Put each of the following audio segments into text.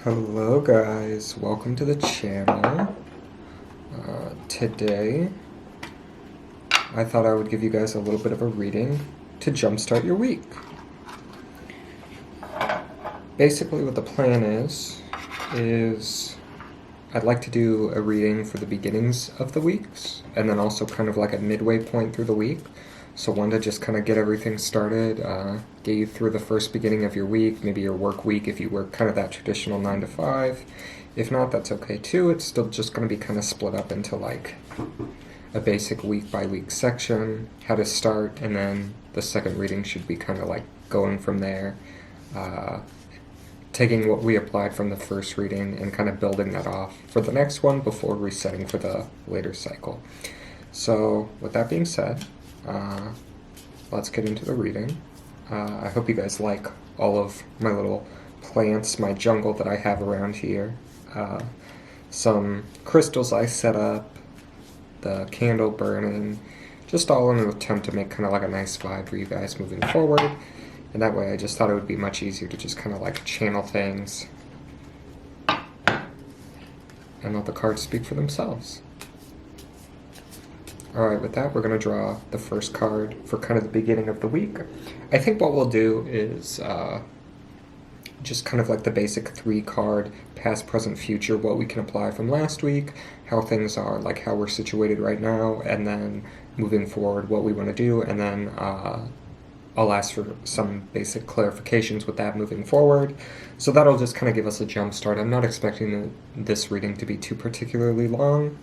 Hello guys, welcome to the channel. Today, I thought I would give you guys a little bit of a reading to jumpstart your week. Basically what the plan is I'd like to do a reading for the beginnings of the weeks, and then also kind of like a midway point through the week. So one to just kind of get everything started, get you through the first beginning of your week, maybe your work week if you work kind of that traditional 9 to 5. If not, that's okay too. It's still just going to be kind of split up into like a basic week by week section, how to start, and then the second reading should be kind of like going from there, taking what we applied from the first reading and kind of building that off for the next one before resetting for the later cycle. So with that being said, let's get into the reading. I hope you guys like all of my little plants, my jungle that I have around here. Some crystals I set up, the candle burning, just all in an attempt to make kind of like a nice vibe for you guys moving forward. And that way I just thought it would be much easier to just kind of like channel things and let the cards speak for themselves. Alright, with that, we're going to draw the first card for kind of the beginning of the week. I think what we'll do is just kind of like the basic 3-card past, present, future, what we can apply from last week, how things are, like how we're situated right now, and then moving forward, what we want to do, and then I'll ask for some basic clarifications with that moving forward. So that'll just kind of give us a jump start. I'm not expecting this reading to be too particularly long.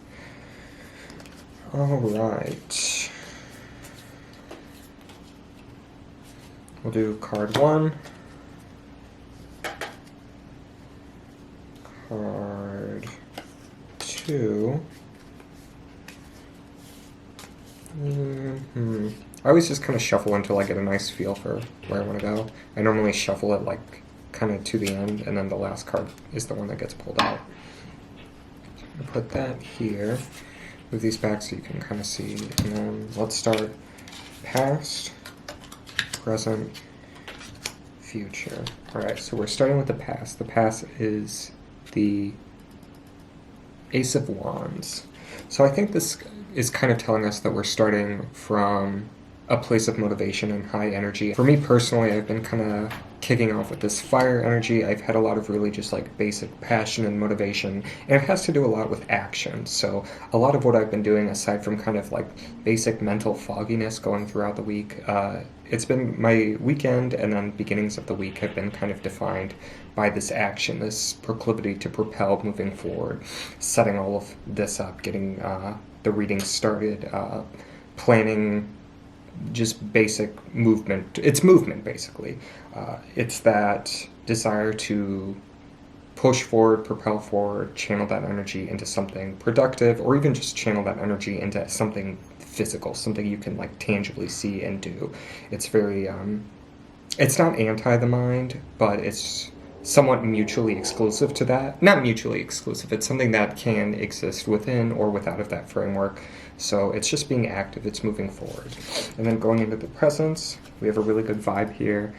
Alright. We'll do card 1. Card 2. I always just kind of shuffle until I get a nice feel for where I want to go. I normally shuffle it like kind of to the end, and then the last card is the one that gets pulled out. I'll put that here. Move these back so you can kind of see, and then let's start past, present, future. Alright, so we're starting with the past. The past is the Ace of Wands. So I think this is kind of telling us that we're starting from a place of motivation and high energy. For me personally, I've been kind of kicking off with this fire energy. I've had a lot of really just like basic passion and motivation, and it has to do a lot with action. So a lot of what I've been doing, aside from kind of like basic mental fogginess going throughout the week, it's been my weekend and then beginnings of the week have been kind of defined by this action, this proclivity to propel moving forward, setting all of this up, getting the reading started, planning just basic movement. It's movement, basically. It's that desire to push forward, propel forward, channel that energy into something productive, or even just channel that energy into something physical, something you can like tangibly see and do. It's very, it's not anti the mind, but it's somewhat mutually exclusive to that. Not mutually exclusive, it's something that can exist within or without of that framework. So it's just being active, it's moving forward. And then going into the presence, we have a really good vibe here.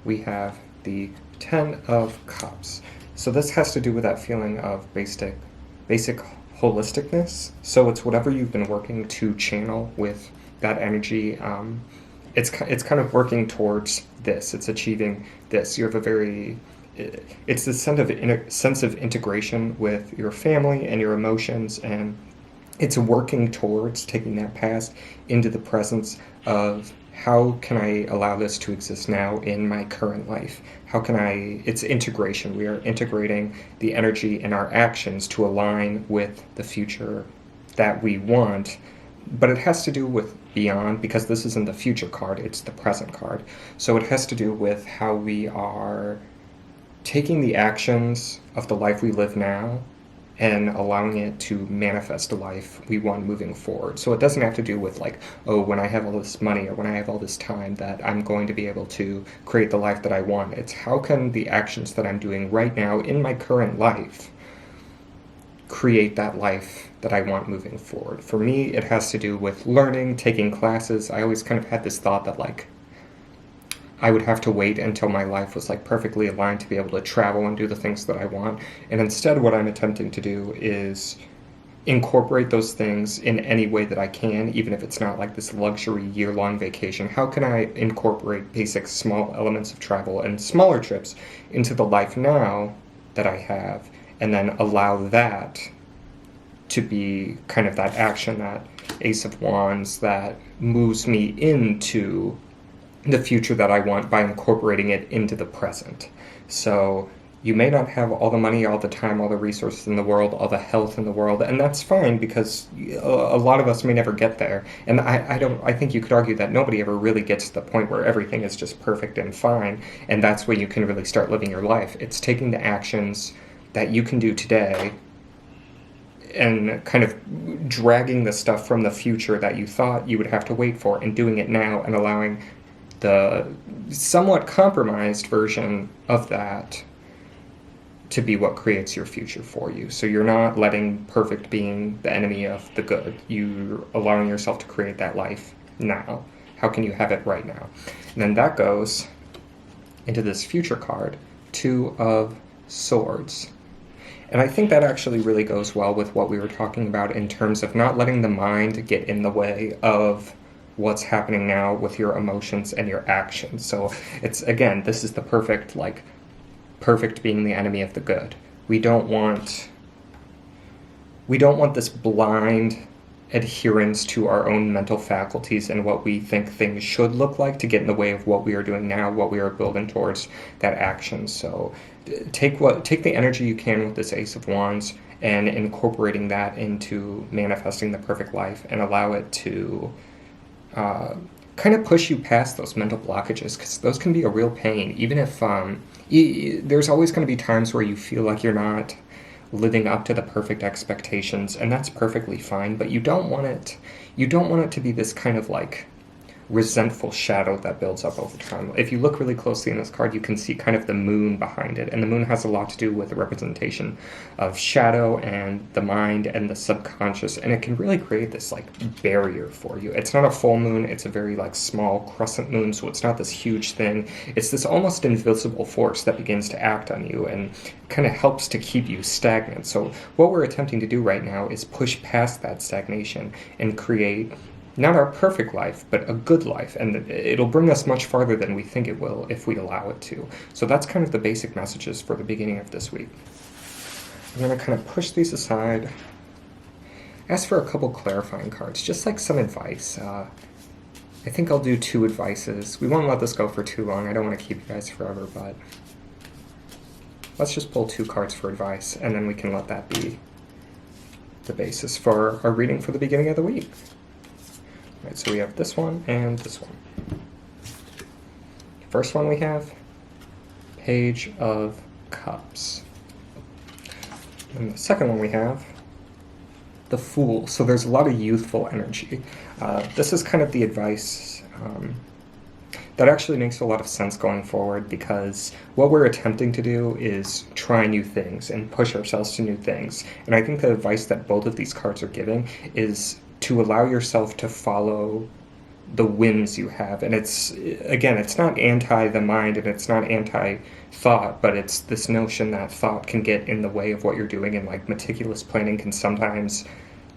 We have the 10 of Cups. So this has to do with that feeling of basic holisticness. So it's whatever you've been working to channel with that energy. It's kind of working towards this. It's achieving this. You have a very... It's the sense of integration with your family and your emotions, and it's working towards taking that past into the presence of how can I allow this to exist now in my current life? How can it's integration. We are integrating the energy in our actions to align with the future that we want, but it has to do with beyond, because this isn't the future card, it's the present card. So it has to do with how we are taking the actions of the life we live now and allowing it to manifest a life we want moving forward. So it doesn't have to do with like, oh, when I have all this money or when I have all this time that I'm going to be able to create the life that I want. It's how can the actions that I'm doing right now in my current life create that life that I want moving forward. For me, it has to do with learning, taking classes. I always kind of had this thought that like, I would have to wait until my life was like perfectly aligned to be able to travel and do the things that I want. And instead, what I'm attempting to do is incorporate those things in any way that I can, even if it's not like this luxury year-long vacation. How can I incorporate basic small elements of travel and smaller trips into the life now that I have, and then allow that to be kind of that action, that Ace of Wands that moves me into the future that I want by incorporating it into the present. So you may not have all the money, all the time, all the resources in the world, all the health in the world, and that's fine because a lot of us may never get there. And I think you could argue that nobody ever really gets to the point where everything is just perfect and fine, and that's when you can really start living your life. It's taking the actions that you can do today and kind of dragging the stuff from the future that you thought you would have to wait for and doing it now and allowing the somewhat compromised version of that to be what creates your future for you. So you're not letting perfect being the enemy of the good. You're allowing yourself to create that life now. How can you have it right now? And then that goes into this future card, Two of Swords. And I think that actually really goes well with what we were talking about in terms of not letting the mind get in the way of what's happening now with your emotions and your actions. So it's, again, this is the perfect being the enemy of the good. We don't want this blind adherence to our own mental faculties and what we think things should look like to get in the way of what we are doing now, what we are building towards that action. So take the energy you can with this Ace of Wands and incorporating that into manifesting the perfect life, and allow it to kind of push you past those mental blockages, because those can be a real pain. Even if there's always going to be times where you feel like you're not living up to the perfect expectations, and that's perfectly fine, but you don't want it to be this kind of like resentful shadow that builds up over time. If you look really closely in this card, you can see kind of the moon behind it, and the moon has a lot to do with the representation of shadow and the mind and the subconscious, and it can really create this like barrier for you. It's not a full moon, it's a very like small crescent moon, so it's not this huge thing. It's this almost invisible force that begins to act on you and kind of helps to keep you stagnant. So what we're attempting to do right now is push past that stagnation and create not our perfect life, but a good life, and it'll bring us much farther than we think it will if we allow it to. So that's kind of the basic messages for the beginning of this week. I'm going to kind of push these aside, ask for a couple clarifying cards, just like some advice. I think I'll do 2 advices. We won't let this go for too long. I don't want to keep you guys forever, but let's just pull 2 cards for advice, and then we can let that be the basis for our reading for the beginning of the week. Right, so we have this one and this one. First one we have Page of Cups. And the second one we have the Fool. So there's a lot of youthful energy. This is kind of the advice that actually makes a lot of sense going forward, because what we're attempting to do is try new things and push ourselves to new things. And I think the advice that both of these cards are giving is to allow yourself to follow the whims you have. And it's not anti the mind and it's not anti-thought, but it's this notion that thought can get in the way of what you're doing, and like meticulous planning can sometimes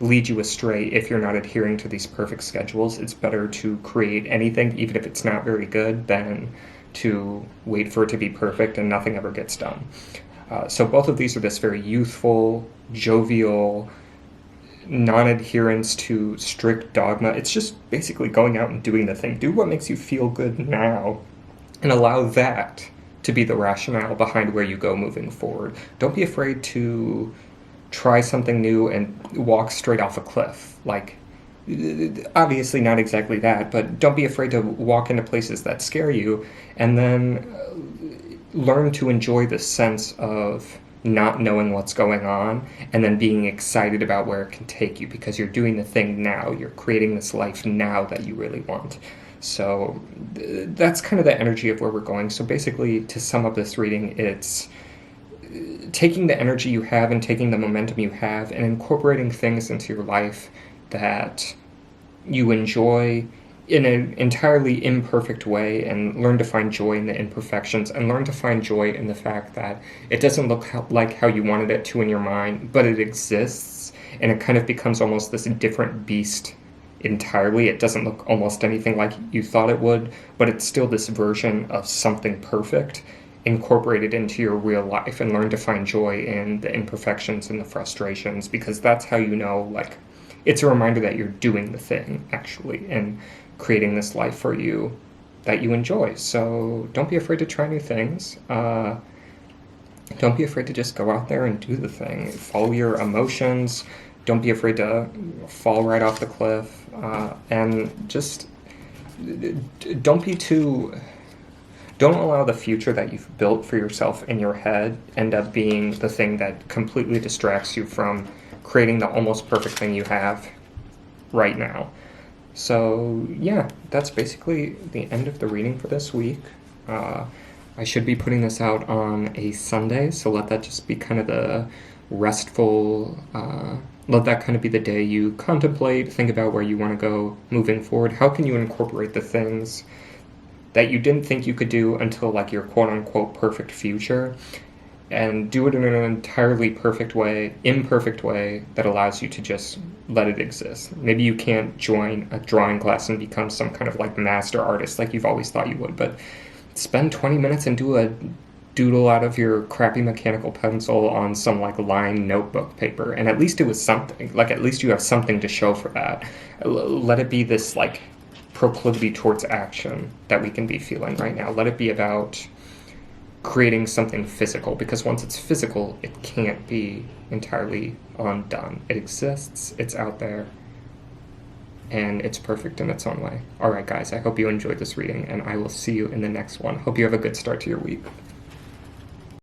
lead you astray if you're not adhering to these perfect schedules. It's better to create anything, even if it's not very good, than to wait for it to be perfect and nothing ever gets done. So both of these are this very youthful, jovial, non-adherence to strict dogma. It's just basically going out and doing the thing. Do what makes you feel good now, and allow that to be the rationale behind where you go moving forward. Don't be afraid to try something new and walk straight off a cliff. Like, obviously not exactly that, but don't be afraid to walk into places that scare you, and then learn to enjoy the sense of not knowing what's going on, and then being excited about where it can take you, because you're doing the thing now. You're creating this life now that you really want. So that's kind of the energy of where we're going. So basically, to sum up this reading, it's taking the energy you have and taking the momentum you have and incorporating things into your life that you enjoy in an entirely imperfect way, and learn to find joy in the imperfections, and learn to find joy in the fact that it doesn't look like how you wanted it to in your mind, but it exists, and it kind of becomes almost this different beast entirely. It doesn't look almost anything like you thought it would, but it's still this version of something perfect incorporated into your real life, and learn to find joy in the imperfections and the frustrations, because that's how you know, like, it's a reminder that you're doing the thing actually and creating this life for you that you enjoy. So don't be afraid to try new things. Don't be afraid to just go out there and do the thing. Follow your emotions. Don't be afraid to fall right off the cliff. And just don't allow the future that you've built for yourself in your head end up being the thing that completely distracts you from creating the almost perfect thing you have right now. So yeah, that's basically the end of the reading for this week. I should be putting this out on a Sunday, so let that just be kind of the restful, let that kind of be the day you contemplate, think about where you want to go moving forward. How can you incorporate the things that you didn't think you could do until like your quote-unquote perfect future, and do it in an entirely imperfect way that allows you to just let it exist. Maybe you can't join a drawing class and become some kind of like master artist like you've always thought you would, but spend 20 minutes and do a doodle out of your crappy mechanical pencil on some like lined notebook paper, and at least it was something. Like, at least you have something to show for that. Let it be this like proclivity towards action that we can be feeling right now. Let it be about creating something physical, because once it's physical, it can't be entirely undone. It exists, it's out there, and it's perfect in its own way. All right, guys, I hope you enjoyed this reading, and I will see you in the next one. Hope you have a good start to your week.